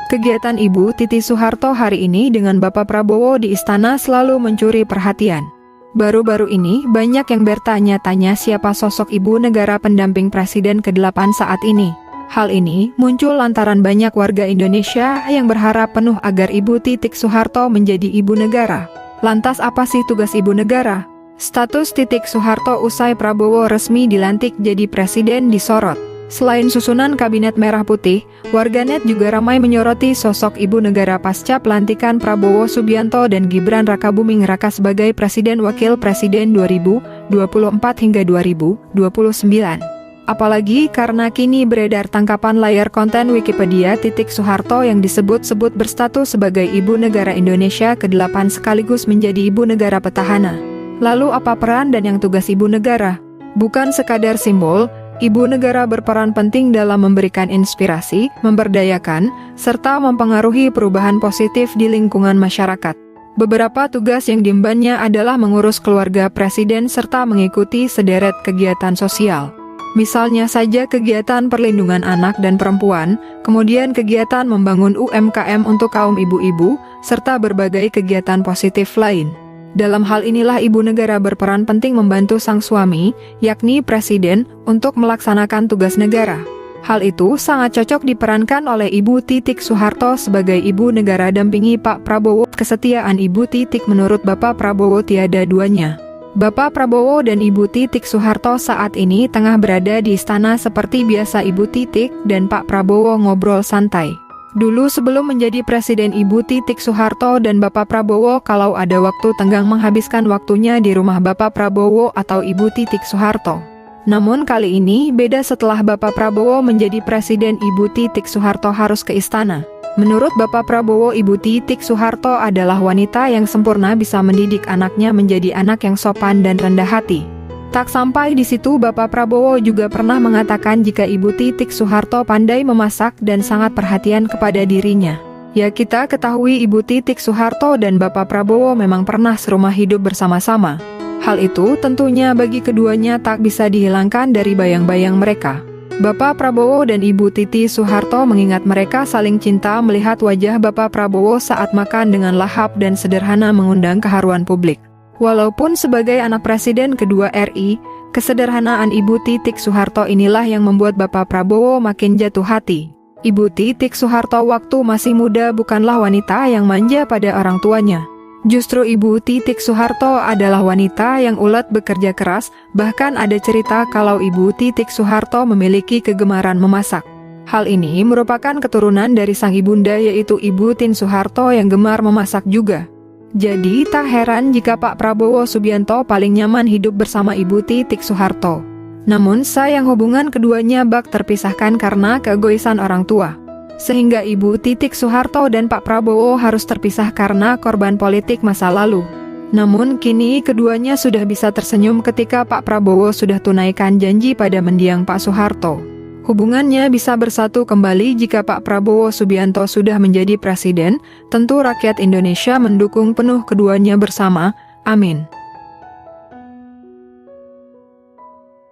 Kegiatan Ibu Titi Soeharto hari ini dengan Bapak Prabowo di istana selalu mencuri perhatian. Baru-baru ini banyak yang bertanya-tanya siapa sosok ibu negara pendamping Presiden ke-8 saat ini. Hal ini muncul lantaran banyak warga Indonesia yang berharap penuh agar Ibu Titi Soeharto menjadi ibu negara. Lantas apa sih tugas ibu negara? Status Titi Soeharto usai Prabowo resmi dilantik jadi presiden disorot. Selain susunan Kabinet Merah Putih, warganet juga ramai menyoroti sosok ibu negara pasca pelantikan Prabowo Subianto dan Gibran Rakabuming Raka sebagai Presiden Wakil Presiden 2024 hingga 2029. Apalagi karena kini beredar tangkapan layar konten Wikipedia Titi Soeharto yang disebut-sebut berstatus sebagai ibu negara Indonesia ke-8 sekaligus menjadi ibu negara petahana. Lalu apa peran dan yang tugas ibu negara? Bukan sekadar simbol, ibu negara berperan penting dalam memberikan inspirasi, memberdayakan, serta mempengaruhi perubahan positif di lingkungan masyarakat. Beberapa tugas yang diembannya adalah mengurus keluarga presiden serta mengikuti sederet kegiatan sosial. Misalnya saja kegiatan perlindungan anak dan perempuan, kemudian kegiatan membangun UMKM untuk kaum ibu-ibu, serta berbagai kegiatan positif lain. Dalam hal inilah ibu negara berperan penting membantu sang suami, yakni presiden, untuk melaksanakan tugas negara. Hal itu sangat cocok diperankan oleh Ibu Titi Soeharto sebagai ibu negara dampingi Pak Prabowo. Kesetiaan Ibu Titi menurut Bapak Prabowo tiada duanya. Bapak Prabowo dan Ibu Titi Soeharto saat ini tengah berada di istana seperti biasa Ibu Titi dan Pak Prabowo ngobrol santai. Dulu sebelum menjadi presiden Ibu Titi Soeharto dan Bapak Prabowo kalau ada waktu tenggang menghabiskan waktunya di rumah Bapak Prabowo atau Ibu Titi Soeharto. Namun kali ini beda setelah Bapak Prabowo menjadi presiden Ibu Titi Soeharto harus ke istana. Menurut Bapak Prabowo, Ibu Titi Soeharto adalah wanita yang sempurna bisa mendidik anaknya menjadi anak yang sopan dan rendah hati. Tak sampai di situ, Bapak Prabowo juga pernah mengatakan jika Ibu Titi Soeharto pandai memasak dan sangat perhatian kepada dirinya. Ya, kita ketahui Ibu Titi Soeharto dan Bapak Prabowo memang pernah serumah hidup bersama-sama. Hal itu tentunya bagi keduanya tak bisa dihilangkan dari bayang-bayang mereka. Bapak Prabowo dan Ibu Titi Soeharto mengingat mereka saling cinta melihat wajah Bapak Prabowo saat makan dengan lahap dan sederhana mengundang keharuan publik. Walaupun sebagai anak presiden kedua RI, kesederhanaan Ibu Titi Soeharto inilah yang membuat Bapak Prabowo makin jatuh hati. Ibu Titi Soeharto waktu masih muda bukanlah wanita yang manja pada orang tuanya. Justru Ibu Titi Soeharto adalah wanita yang ulet bekerja keras, bahkan ada cerita kalau Ibu Titi Soeharto memiliki kegemaran memasak. Hal ini merupakan keturunan dari sang ibunda yaitu Ibu Tin Soeharto yang gemar memasak juga. Jadi tak heran jika Pak Prabowo Subianto paling nyaman hidup bersama Ibu Titi Soeharto. Namun sayang hubungan keduanya bak terpisahkan karena keegoisan orang tua. Sehingga Ibu Titi Soeharto dan Pak Prabowo harus terpisah karena korban politik masa lalu. Namun kini keduanya sudah bisa tersenyum ketika Pak Prabowo sudah tunaikan janji pada mendiang Pak Soeharto. Hubungannya bisa bersatu kembali jika Pak Prabowo Subianto sudah menjadi presiden, tentu rakyat Indonesia mendukung penuh keduanya bersama. Amin.